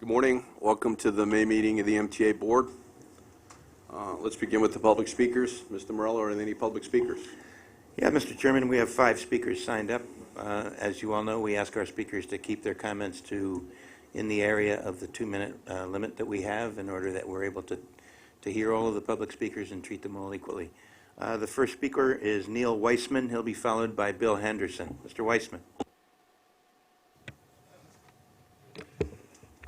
Good morning. Welcome to the May meeting of the MTA Board. Let's begin with the public speakers. Mr. Morello, are there any public speakers? Yeah, Mr. Chairman, we have 5 speakers signed up. As you all know, we ask our speakers to keep their comments in the area of the 2-minute limit that we have in order that we're able to hear all of the public speakers and treat them all equally. The first speaker is Neil Weissman. He'll be followed by Bill Henderson. Mr. Weissman.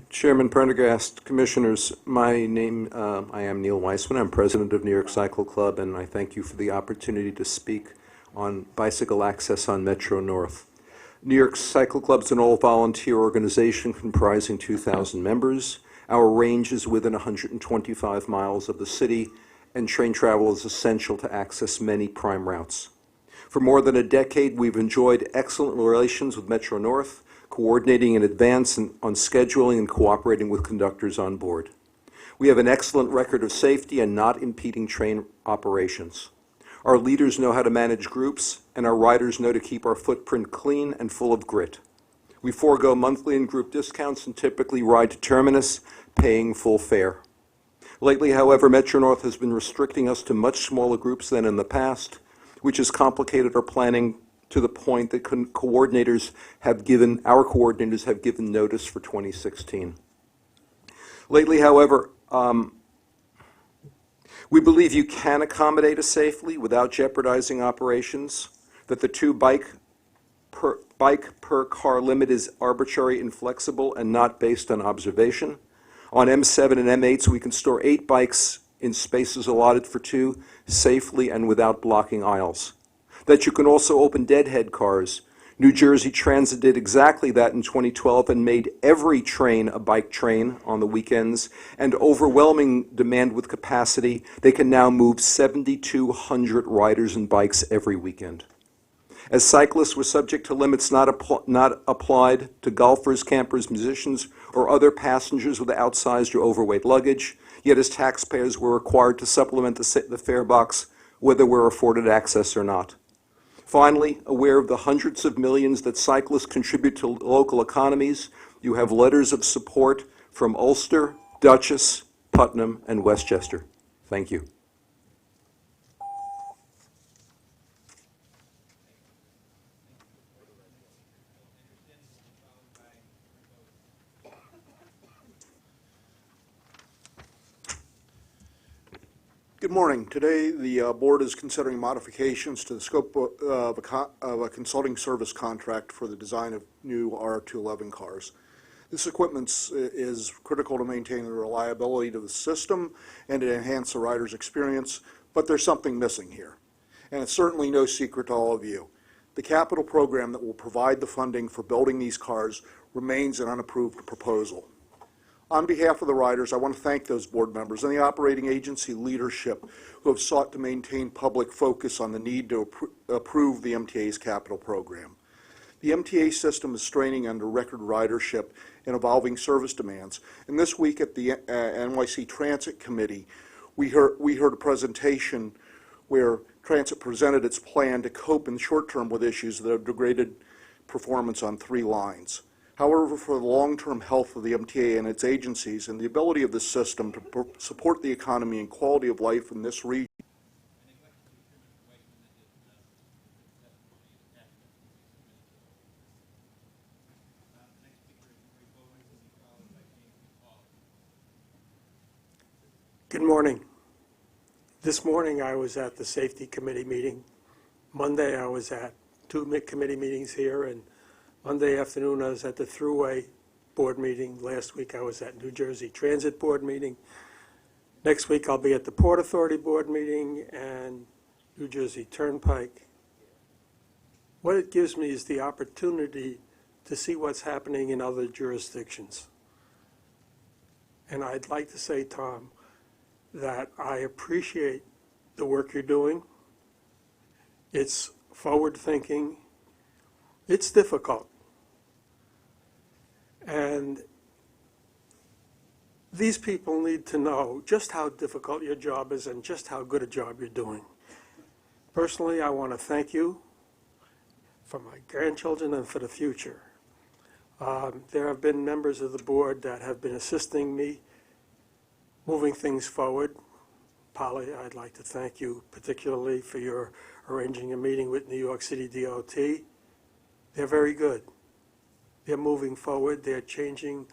Chairman Prendergast, Commissioners, I am Neil Weissman. I'm president of New York Cycle Club, and I thank you for the opportunity to speak on bicycle access on Metro North. New York Cycle Club is an all-volunteer organization comprising 2,000 members. Our range is within 125 miles of the city, and train travel is essential to access many prime routes. For more than a decade, we've enjoyed excellent relations with Metro North, coordinating in advance on scheduling and cooperating with conductors on board. We have an excellent record of safety and not impeding train operations. Our leaders know how to manage groups, and our riders know to keep our footprint clean and full of grit. We forego monthly and group discounts and typically ride to terminus, paying full fare. Lately, however, Metro North has been restricting us to much smaller groups than in the past, which has complicated our planning to the point that our coordinators have given notice for 2016. Lately, however, we believe you can accommodate us safely without jeopardizing operations, that the 2 bike per car limit is arbitrary, inflexible, and not based on observation. On M7 and M8s, we can store 8 bikes in spaces allotted for 2 safely and without blocking aisles. That you can also open deadhead cars. New Jersey Transit did exactly that in 2012 and made every train a bike train on the weekends, and overwhelming demand with capacity, they can now move 7,200 riders and bikes every weekend. As cyclists, we're subject to limits not applied to golfers, campers, musicians, or other passengers with outsized or overweight luggage, yet as taxpayers we're required to supplement the fare box whether we're afforded access or not. Finally, aware of the hundreds of millions that cyclists contribute to local economies, you have letters of support from Ulster, Dutchess, Putnam, and Westchester. Thank you. Good morning. Today, the board is considering modifications to the scope of a consulting service contract for the design of new R211 cars. This equipment is critical to maintain the reliability of the system and to enhance the rider's experience, but there's something missing here. And it's certainly no secret to all of you. The capital program that will provide the funding for building these cars remains an unapproved proposal. On behalf of the riders, I want to thank those board members and the operating agency leadership who have sought to maintain public focus on the need to approve the MTA's capital program. The MTA system is straining under record ridership and evolving service demands. And this week at the NYC Transit Committee, we heard a presentation where Transit presented its plan to cope in the short term with issues that have degraded performance on 3 lines. However, for the long-term health of the MTA and its agencies and the ability of the system to support the economy and quality of life in this region, Good morning. This morning I was at the Safety Committee meeting. Monday I was at 2 committee meetings here, and Monday afternoon I was at the Thruway Board meeting. Last week I was at New Jersey Transit Board meeting. Next week I'll be at the Port Authority Board meeting and New Jersey Turnpike. What it gives me is the opportunity to see what's happening in other jurisdictions. And I'd like to say, Tom, that I appreciate the work you're doing. It's forward-thinking. It's difficult. And these people need to know just how difficult your job is and just how good a job you're doing. Personally, I want to thank you for my grandchildren and for the future. There have been members of the board that have been assisting me moving things forward. Polly, I'd like to thank you particularly for your arranging a meeting with New York City DOT. They're very good. They're moving forward. They're changing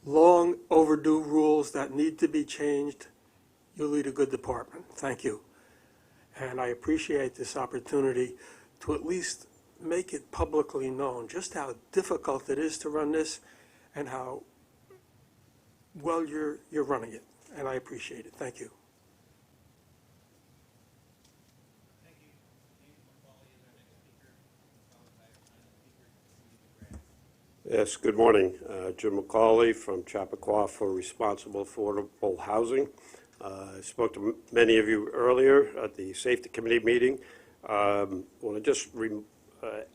long overdue rules that need to be changed. You lead a good department. Thank you. And I appreciate this opportunity to at least make it publicly known just how difficult it is to run this and how well you're running it. And I appreciate it. Thank you. Yes, good morning. Jim McCauley from Chappaqua for Responsible Affordable Housing. I spoke to many of you earlier at the Safety Committee meeting. I want to just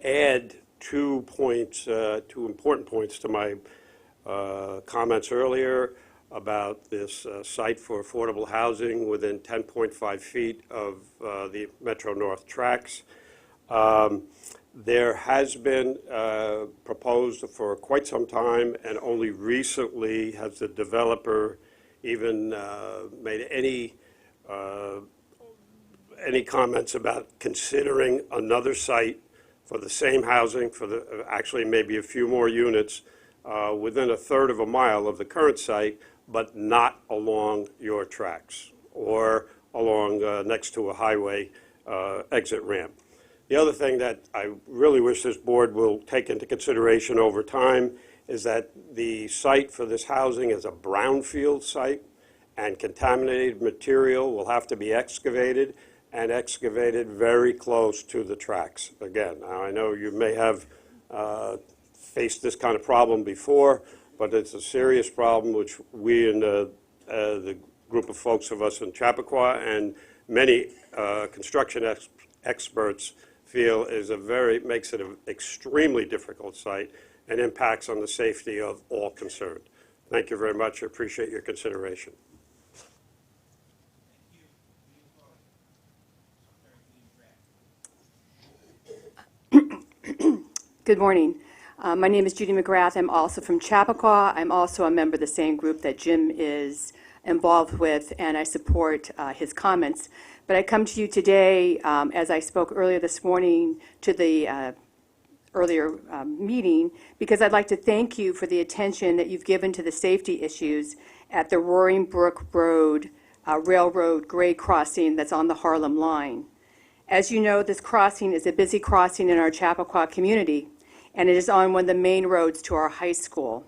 add 2 points, 2 important points to my comments earlier about this site for affordable housing within 10.5 feet of the Metro North tracks. There has been proposed for quite some time, and only recently has the developer even made any comments about considering another site for the same housing, for the actually maybe a few more units within a third of a mile of the current site, but not along your tracks or along next to a highway exit ramp. The other thing that I really wish this board will take into consideration over time is that the site for this housing is a brownfield site, and contaminated material will have to be excavated, and excavated very close to the tracks. Again, I know you may have faced this kind of problem before, but it's a serious problem which we in the group of folks of us in Chappaqua and many construction experts feel makes it an extremely difficult site and impacts on the safety of all concerned. Thank you very much. I appreciate your consideration. Good morning. My name is Judy McGrath. I'm also from Chappaqua. I'm also a member of the same group that Jim is involved with, and I support his comments. But I come to you today, as I spoke earlier this morning to the earlier meeting, because I'd like to thank you for the attention that you've given to the safety issues at the Roaring Brook Road Railroad grade crossing that's on the Harlem line. As you know, this crossing is a busy crossing in our Chappaqua community, and it is on one of the main roads to our high school.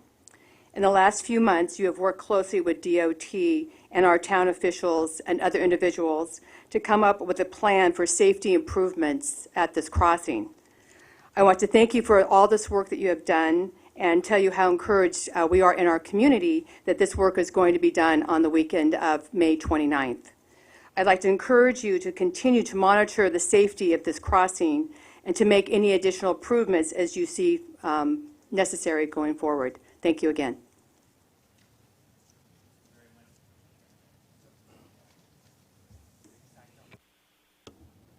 In the last few months, you have worked closely with DOT and our town officials and other individuals to come up with a plan for safety improvements at this crossing. I want to thank you for all this work that you have done and tell you how encouraged we are in our community that this work is going to be done on the weekend of May 29th. I'd like to encourage you to continue to monitor the safety of this crossing and to make any additional improvements as you see necessary going forward. Thank you again.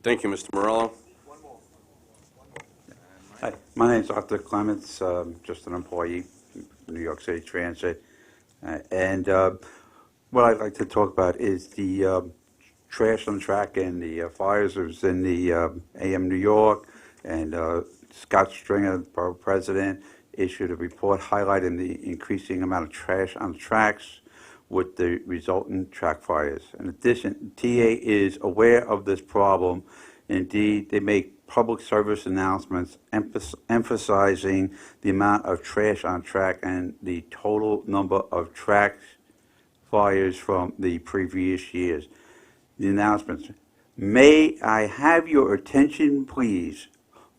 Thank you, Mr. Morello. Hi, my name is Arthur Clements, just an employee from New York City Transit. And what I'd like to talk about is the trash on track and the fires that was in the AM New York. And Scott Stringer, the borough president, issued a report highlighting the increasing amount of trash on the tracks with the resultant track fires. In addition, TA is aware of this problem. Indeed, they make public service announcements emphasizing the amount of trash on track and the total number of track fires from the previous years. The announcements: may I have your attention, please?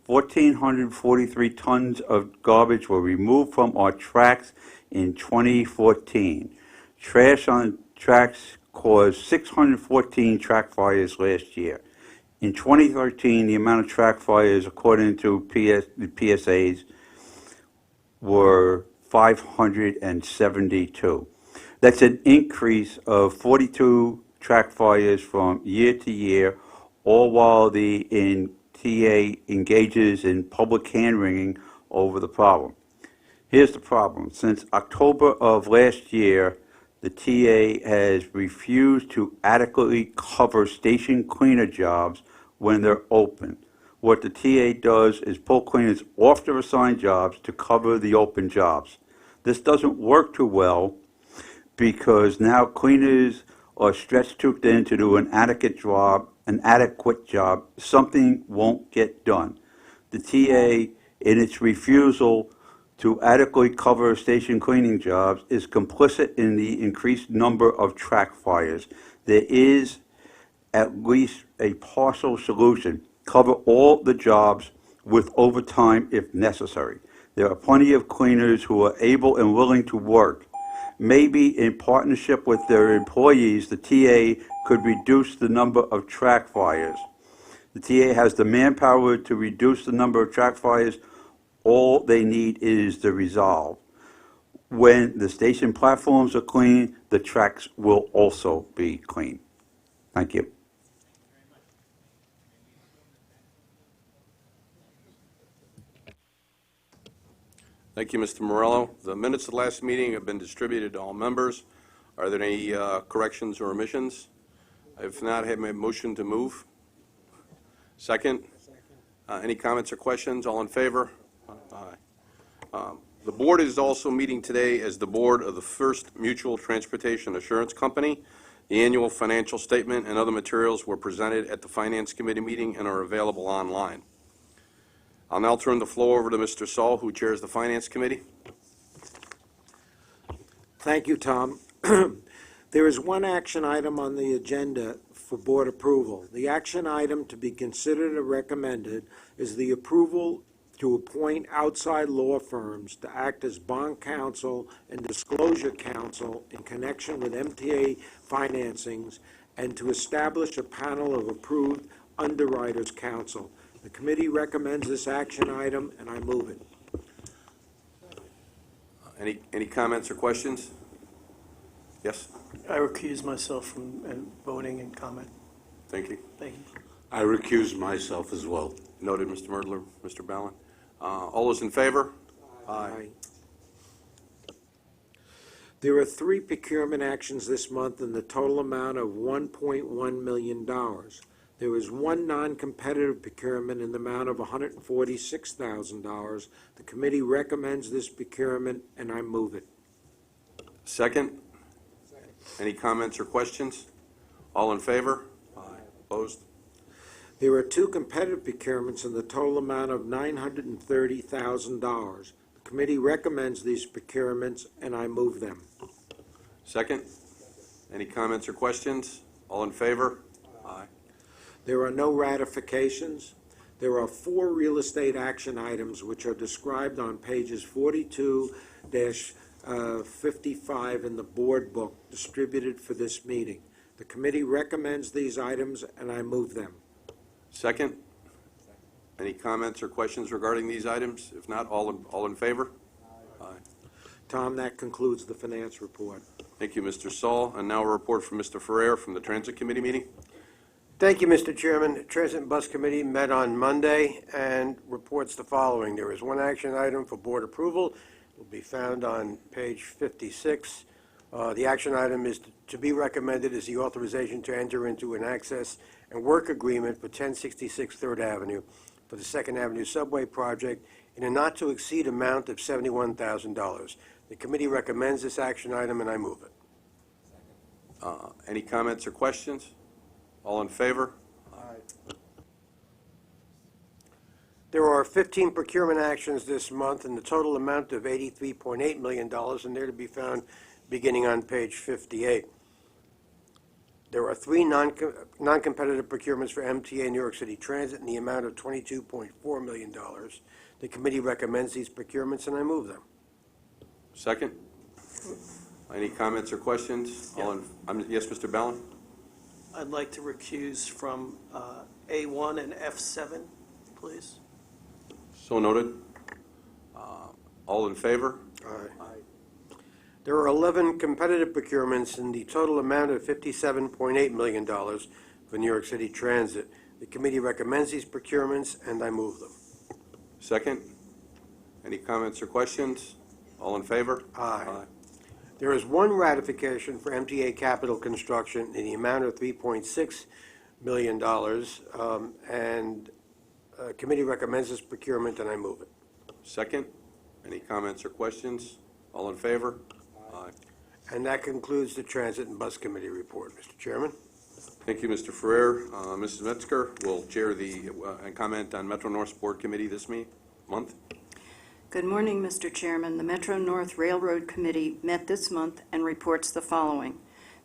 1,443 tons of garbage were removed from our tracks in 2014. Trash on tracks caused 614 track fires last year. In 2013, the amount of track fires, according to the PSAs, were 572. That's an increase of 42 track fires from year to year, all while the TA engages in public hand-wringing over the problem. Here's the problem. Since October of last year, the TA has refused to adequately cover station cleaner jobs when they're open. What the TA does is pull cleaners off their assigned jobs to cover the open jobs. This doesn't work too well because now cleaners are stretched too thin to do an adequate job. Something won't get done. The TA, in its refusal to adequately cover station cleaning jobs, is complicit in the increased number of track fires. There is at least a partial solution. Cover all the jobs with overtime if necessary. There are plenty of cleaners who are able and willing to work. Maybe in partnership with their employees, the TA could reduce the number of track fires. The TA has the manpower to reduce the number of track fires. All they need is the resolve. When the station platforms are clean, the tracks will also be clean. Thank you. Thank you, Mr. Morello. The minutes of the last meeting have been distributed to all members. Are there any corrections or omissions? If not, I have a motion to move. Second? Any comments or questions? All in favor? Aye. The board is also meeting today as the board of the First Mutual Transportation Assurance Company. The annual financial statement and other materials were presented at the Finance Committee meeting and are available online. I'll now turn the floor over to Mr. Saul, who chairs the Finance Committee. Thank you, Tom. There is one action item on the agenda for board approval. The action item to be considered or recommended is the approval to appoint outside law firms to act as bond counsel and disclosure counsel in connection with MTA financings and to establish a panel of approved underwriters counsel. The committee recommends this action item, and I move it. Any comments or questions? Yes? I recuse myself from voting and comment. Thank you. Thank you. I recuse myself as well. Noted, Mr. Merdler, Mr. Ballin. All those in favor? Aye. There are 3 procurement actions this month in the total amount of $1.1 million. There is 1 non-competitive procurement in the amount of $146,000. The committee recommends this procurement, and I move it. Second? Any comments or questions? All in favor? Aye. Opposed? There are 2 competitive procurements in the total amount of $930,000. The committee recommends these procurements, and I move them. Second? Any comments or questions? All in favor? Aye. There are no ratifications. There are 4 real estate action items which are described on pages 42-55 in the board book distributed for this meeting. The committee recommends these items, and I move them. Second? Any comments or questions regarding these items? If not, all in favor? Aye. Tom, that concludes the finance report. Thank you, Mr. Saul. And now a report from Mr. Ferrer from the Transit Committee meeting. Thank you, Mr. Chairman. The Transit and Bus Committee met on Monday and reports the following. There is 1 action item for board approval. It will be found on page 56. The action item is to be recommended is the authorization to enter into an access and work agreement for 1066 3rd Avenue for the 2nd Avenue Subway project in a not-to-exceed amount of $71,000. The committee recommends this action item, and I move it. Any comments or questions? All in favor? Aye. There are 15 procurement actions this month in the total amount of $83.8 million, and they're to be found beginning on page 58. There are 3 non-competitive procurements for MTA New York City Transit in the amount of $22.4 million. The committee recommends these procurements, and I move them. Second? Any comments or questions? Yeah. Yes, Mr. Ballin? I'd like to recuse from A1 and F7, please. So noted. All in favor? Aye. There are 11 competitive procurements in the total amount of $57.8 million for New York City Transit. The committee recommends these procurements, and I move them. Second? Any comments or questions? All in favor? Aye. There is one ratification for MTA Capital Construction in the amount of $3.6 million, and committee recommends this procurement, and I move it. Second. Any comments or questions? All in favor? Aye. And that concludes the Transit and Bus Committee report, Mr. Chairman. Thank you, Mr. Ferrer. Mrs. Metzger will chair the, and comment on Metro North Board Committee this month. Good morning, Mr. Chairman. The Metro North Railroad Committee met this month and reports the following.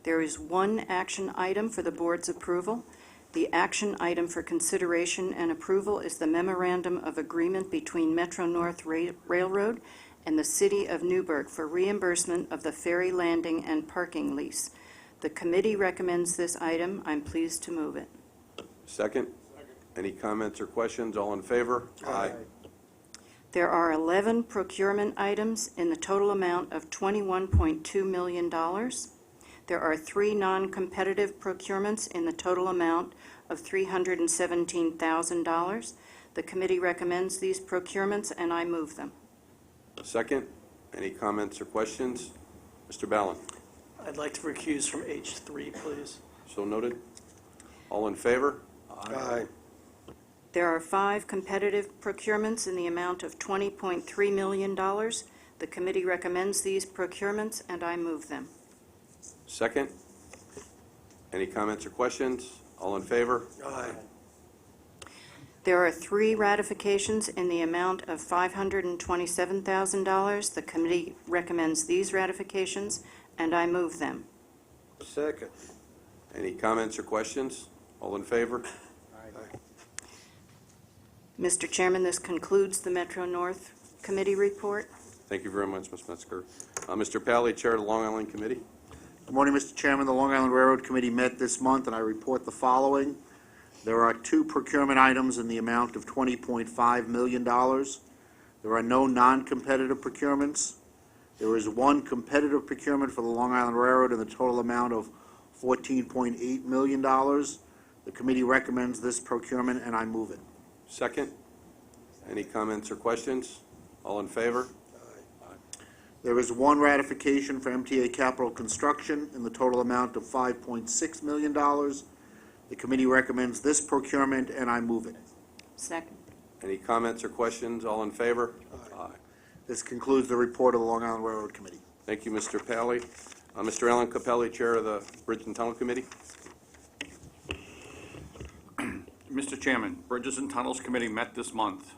There is one action item for the board's approval. The action item for consideration and approval is the Memorandum of Agreement between Metro North Railroad and the City of Newburgh for reimbursement of the ferry landing and parking lease. The committee recommends this item. I'm pleased to move it. Second. Any comments or questions? All in favor? Aye. There are 11 procurement items in the total amount of $21.2 million. There are 3 non-competitive procurements in the total amount of $317,000. The committee recommends these procurements, and I move them. Second. Any comments or questions? Mr. Ballin. I'd like to recuse from H3, please. So noted. All in favor? Aye. There are 5 competitive procurements in the amount of $20.3 million. The committee recommends these procurements, and I move them. Second. Any comments or questions? All in favor? Aye. There are 3 ratifications in the amount of $527,000. The committee recommends these ratifications, and I move them. Second. Any comments or questions? All in favor? Mr. Chairman, this concludes the Metro North Committee report. Thank you very much, Ms. Metzger. Mr. Pally, Chair of the Long Island Committee. Good morning, Mr. Chairman. The Long Island Railroad Committee met this month, and I report the following. There are 2 procurement items in the amount of $20.5 million. There are no non-competitive procurements. There is 1 competitive procurement for the Long Island Railroad in the total amount of $14.8 million. The committee recommends this procurement, and I move it. Second. Any comments or questions? All in favor? There is 1 ratification for MTA Capital Construction in the total amount of $5.6 million. The committee recommends this procurement, and I move it. Second. Any comments or questions? All in favor? Aye. This concludes the report of the Long Island Railroad Committee. Thank you, Mr. Pally. Mr. Alan Capelli, Chair of the Bridge and Tunnel Committee. Mr. Chairman, Bridges and Tunnels Committee met this month.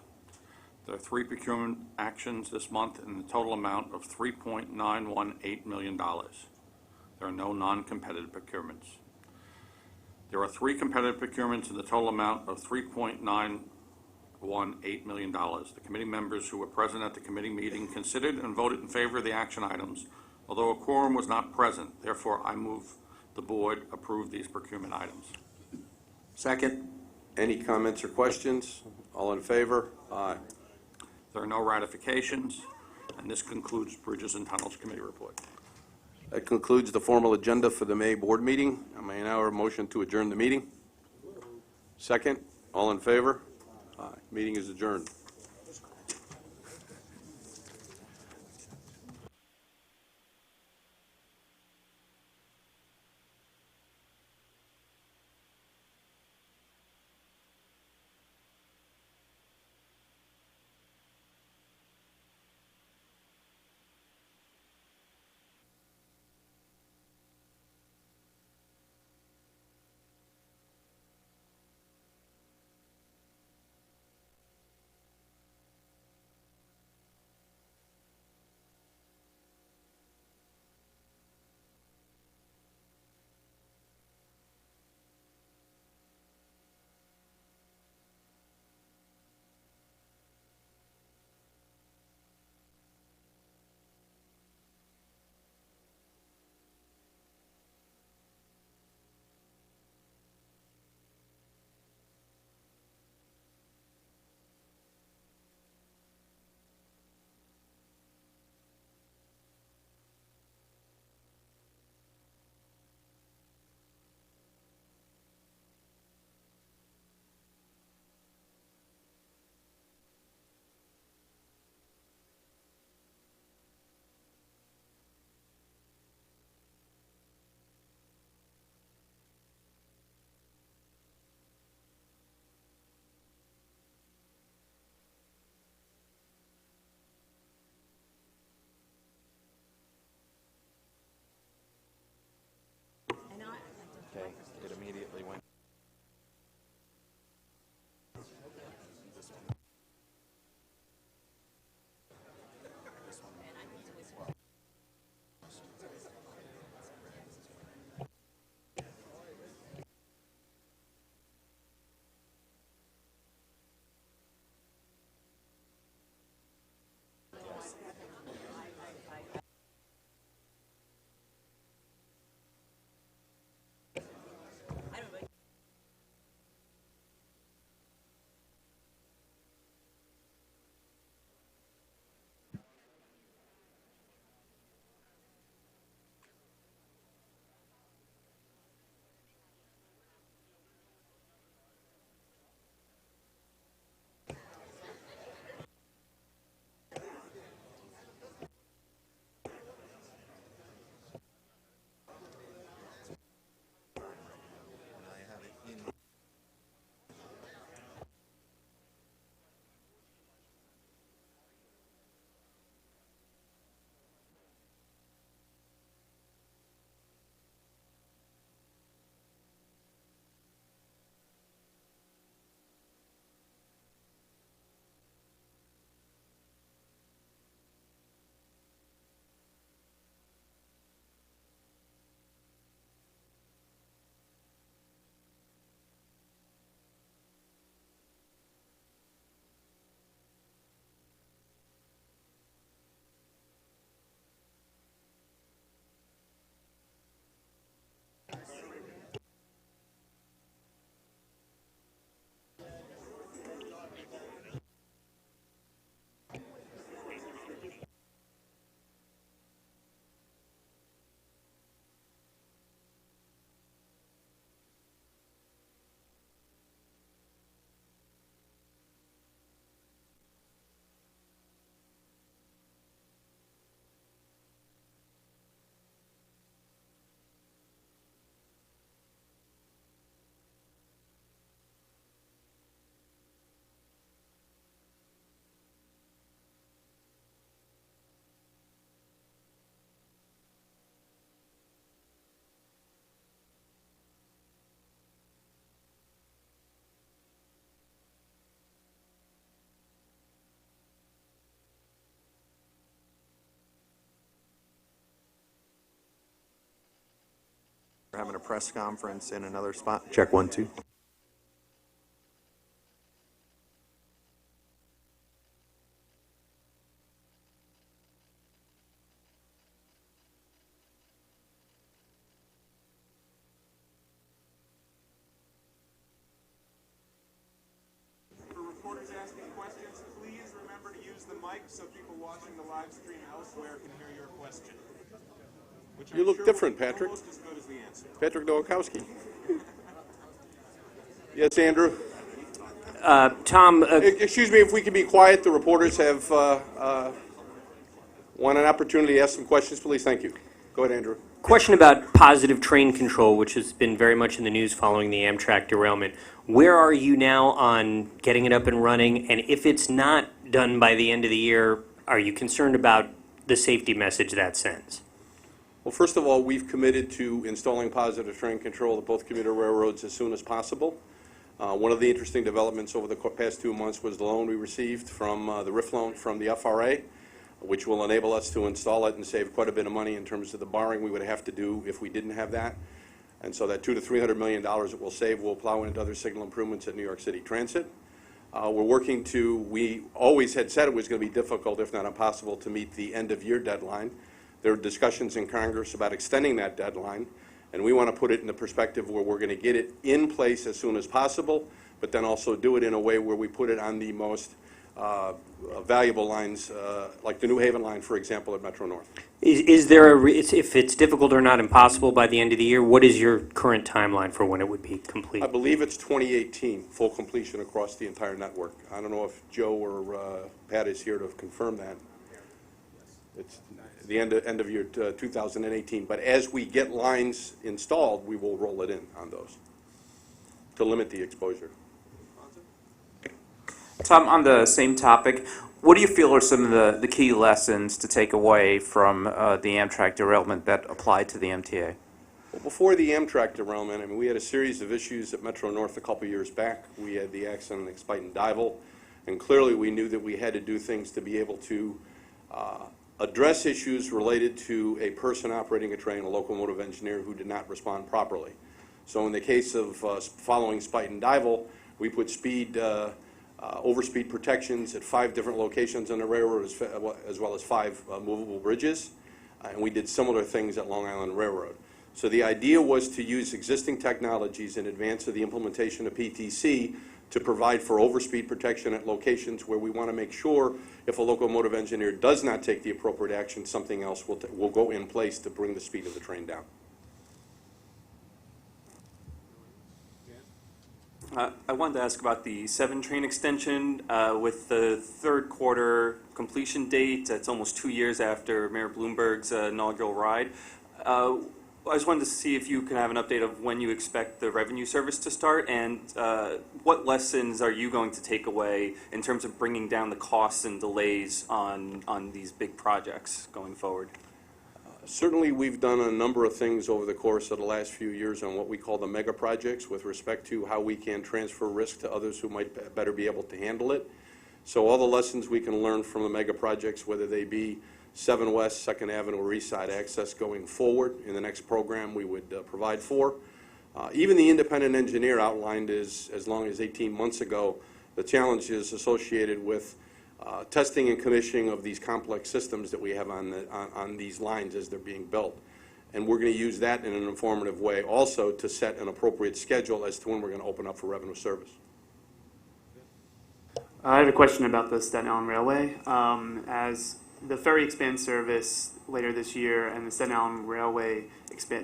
There are 3 procurement actions this month in the total amount of $3.918 million. There are no non-competitive procurements. There are 3 competitive procurements in the total amount of $3.918 million. The committee members who were present at the committee meeting considered and voted in favor of the action items, although a quorum was not present. Therefore, I move the board approve these procurement items. Second. Any comments or questions? All in favor? Aye. There are no ratifications, and this concludes Bridges and Tunnels Committee report. That concludes the formal agenda for the May board meeting. I may now have a motion to adjourn the meeting. Second. All in favor? Aye. Meeting is adjourned. immediately went. We're having a press conference in another spot. Check 1, 2. For reporters asking questions, please remember to use the mic so people watching the live stream elsewhere can hear your question. You look different, Patrick. Almost as good as the answer. Patrick Nowakowski. Yes, Andrew? Tom, excuse me, if we can be quiet, the reporters have want an opportunity to ask some questions, please. Thank you. Go ahead, Andrew. question about positive train control, which has been very much in the news following the Amtrak derailment. Where are you now on getting it up and running? And if it's not done by the end of the year, are you concerned about the safety message that sends? Well, first of all, we've committed to installing positive train control at both commuter railroads as soon as possible. One of the interesting developments over the past 2 months was the loan we received from the RIF loan from the FRA, which will enable us to install it and save quite a bit of money in terms of the borrowing we would have to do if we didn't have that. And so that $200 to $300 million it will save will plow into other signal improvements at New York City Transit. We're working to, we always had said it was going to be difficult, if not impossible, to meet the end-of-year deadline. There are discussions in Congress about extending that deadline, and we want to put it in the perspective where we're going to get it in place as soon as possible, but then also do it in a way where we put it on the most valuable lines, like the New Haven line, for example, at Metro North. Is there a, if it's difficult or not impossible by the end of the year, what is your current timeline for when it would be complete? I believe it's 2018, full completion across the entire network. I don't know if Joe or Pat is here to confirm that. It's the end of year 2018. But as we get lines installed, we will roll it in on those to limit the exposure. Tom, on the same topic, what do you feel are some of the key lessons to take away from the Amtrak derailment that apply to the MTA? Well, before the Amtrak derailment, I mean, we had a series of issues at Metro North a couple years back. We had the accident in Spite and Dival, and clearly we knew that we had to do things to be able to address issues related to a person operating a train, a locomotive engineer who did not respond properly. So in the case of following Spite and Dival, we put overspeed protections at 5 different locations on the railroad, as well as 5 movable bridges, and we did similar things at Long Island Railroad. So the idea was to use existing technologies in advance of the implementation of PTC to provide for overspeed protection at locations where we want to make sure if a locomotive engineer does not take the appropriate action, something else will go in place to bring the speed of the train down. I wanted to ask about the 7 train extension with the third quarter completion date. It's almost 2 years after Mayor Bloomberg's inaugural ride. I just wanted to see if you can have an update of when you expect the revenue service to start, and what lessons are you going to take away in terms of bringing down the costs and delays on these big projects going forward? Certainly, we've done a number of things over the course of the last few years on what we call the mega projects with respect to how we can transfer risk to others who might better be able to handle it. So all the lessons we can learn from the mega projects, whether they be 7 West, 2nd Avenue, or East Side access going forward in the next program we would provide for. Even the independent engineer outlined as long as 18 months ago the challenges associated with testing and commissioning of these complex systems that we have on these lines as they're being built. And we're going to use that in an informative way also to set an appropriate schedule as to when we're going to open up for revenue service. I have a question about the Staten Island Railway. As the ferry expands service later this year and the Staten Island Railway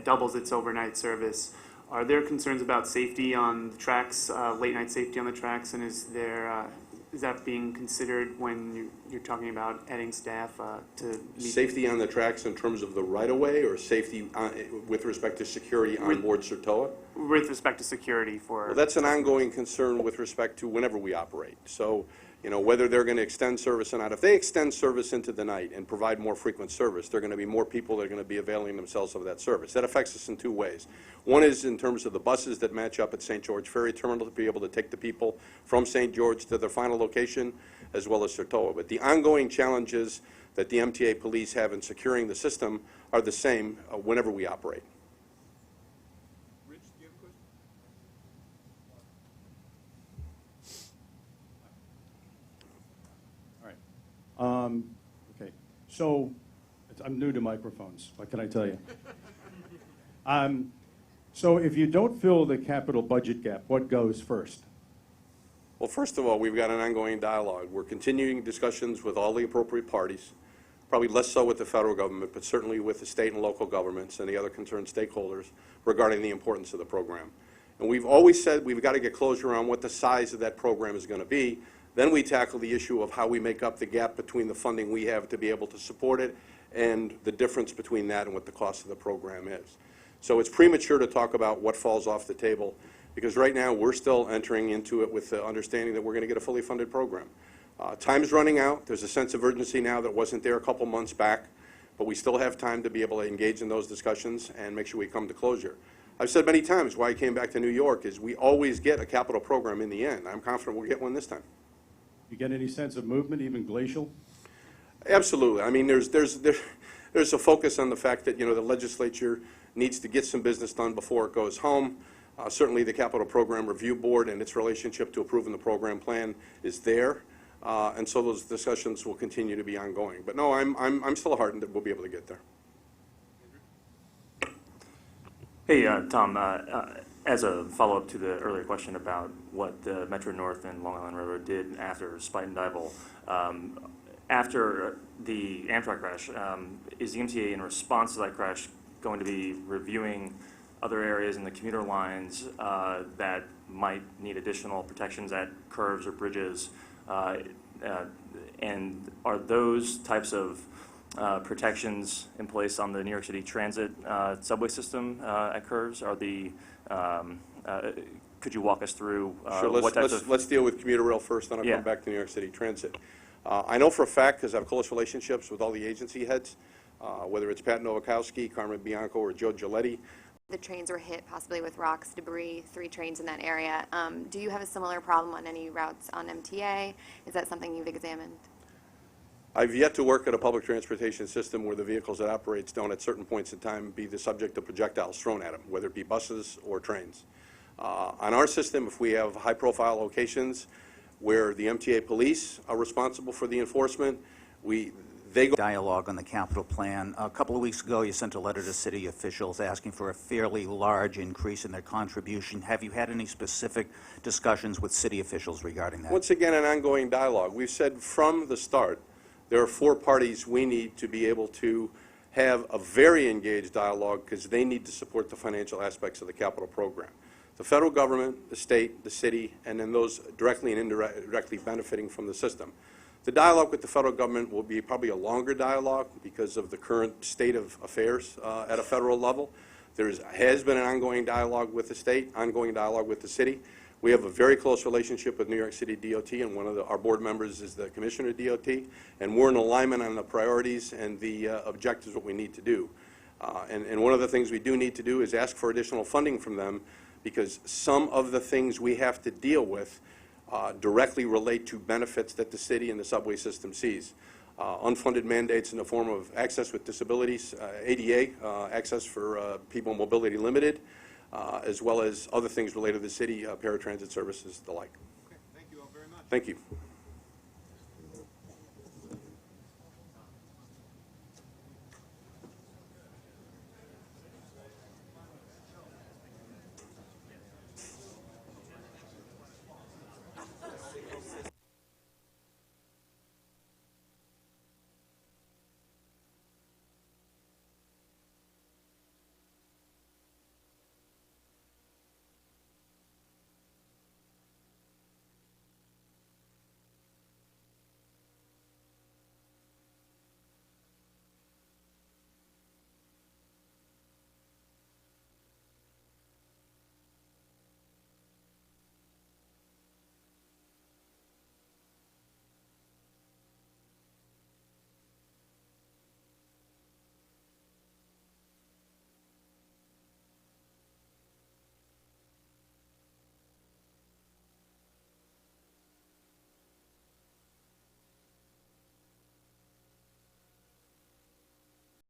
doubles its overnight service, are there concerns about safety on the tracks, late night safety on the tracks, and is that being considered when you're talking about adding staff to meet safety on the tracks in terms of the right-of-way, or safety with respect to security on board Sertoa? with respect to security for? Well, that's an ongoing concern with respect to whenever we operate. So, you know, whether they're going to extend service or not. If they extend service into the night and provide more frequent service, there are going to be more people that are going to be availing themselves of that service. That affects us in 2 ways. One is in terms of the buses that match up at St. George Ferry Terminal to be able to take the people from St. George to their final location, as well as Sertoa. But the ongoing challenges that the MTA police have in securing the system are the same whenever we operate. Okay, so I'm new to microphones. What can I tell you? So if you don't fill the capital budget gap, what goes first? Well, first of all, we've got an ongoing dialogue. We're continuing discussions with all the appropriate parties, probably less so with the federal government, but certainly with the state and local governments and the other concerned stakeholders regarding the importance of the program. And we've always said we've got to get closure on what the size of that program is going to be. Then we tackle the issue of how we make up the gap between the funding we have to be able to support it and the difference between that and what the cost of the program is. So it's premature to talk about what falls off the table, because right now we're still entering into it with the understanding that we're going to get a fully funded program. Time's running out. There's a sense of urgency now that wasn't there a couple months back, but we still have time to be able to engage in those discussions and make sure we come to closure. I've said many times why I came back to New York is we always get a capital program in the end. I'm confident we'll get one this time. You get any sense of movement, even glacial? Absolutely. I mean, there's a focus on the fact that, you know, the legislature needs to get some business done before it goes home. Certainly the Capital Program Review Board and its relationship to approving the program plan is there. And so those discussions will continue to be ongoing. But no, I'm still heartened that we'll be able to get there. Hey, Tom, as a follow-up to the earlier question about what the Metro North and Long Island Railroad did after Spite and Dival, after the Amtrak crash, is the MTA in response to that crash going to be reviewing other areas in the commuter lines that might need additional protections at curves or bridges? And are those types of protections in place on the New York City Transit subway system at curves? Are the could you walk us through sure, what types of... let's deal with commuter rail first, then I'll come back to New York City Transit. I know for a fact, because I have close relationships with all the agency heads, whether it's Pat Nowakowski, Carmen Bianco, or Joe Giletti, the trains were hit possibly with rocks, debris, 3 trains in that area. Do you have a similar problem on any routes on MTA? Is that something you've examined? I've yet to work at a public transportation system where the vehicles it operates don't at certain points in time be the subject of projectiles thrown at them, whether it be buses or trains. On our system, if we have high-profile locations where the MTA police are responsible for the enforcement, they go. Dialogue on the capital plan. A couple of weeks ago, you sent a letter to city officials asking for a fairly large increase in their contribution. Have you had any specific discussions with city officials regarding that? Once again, an ongoing dialogue. We've said from the start, there are 4 parties we need to be able to have a very engaged dialogue because they need to support the financial aspects of the capital program. The federal government, the state, the city, and then those directly and indirectly benefiting from the system. The dialogue with the federal government will be probably a longer dialogue because of the current state of affairs at a federal level. There has been an ongoing dialogue with the state, ongoing dialogue with the city. We have a very close relationship with New York City DOT, and one of our board members is the commissioner of DOT, and we're in alignment on the priorities and the objectives, what we need to do. And one of the things we do need to do is ask for additional funding from them, because some of the things we have to deal with directly relate to benefits that the city and the subway system sees. Unfunded mandates in the form of access with disabilities, ADA, access for people mobility limited, as well as other things related to the city, paratransit services, the like. Okay, thank you all very much. Thank you.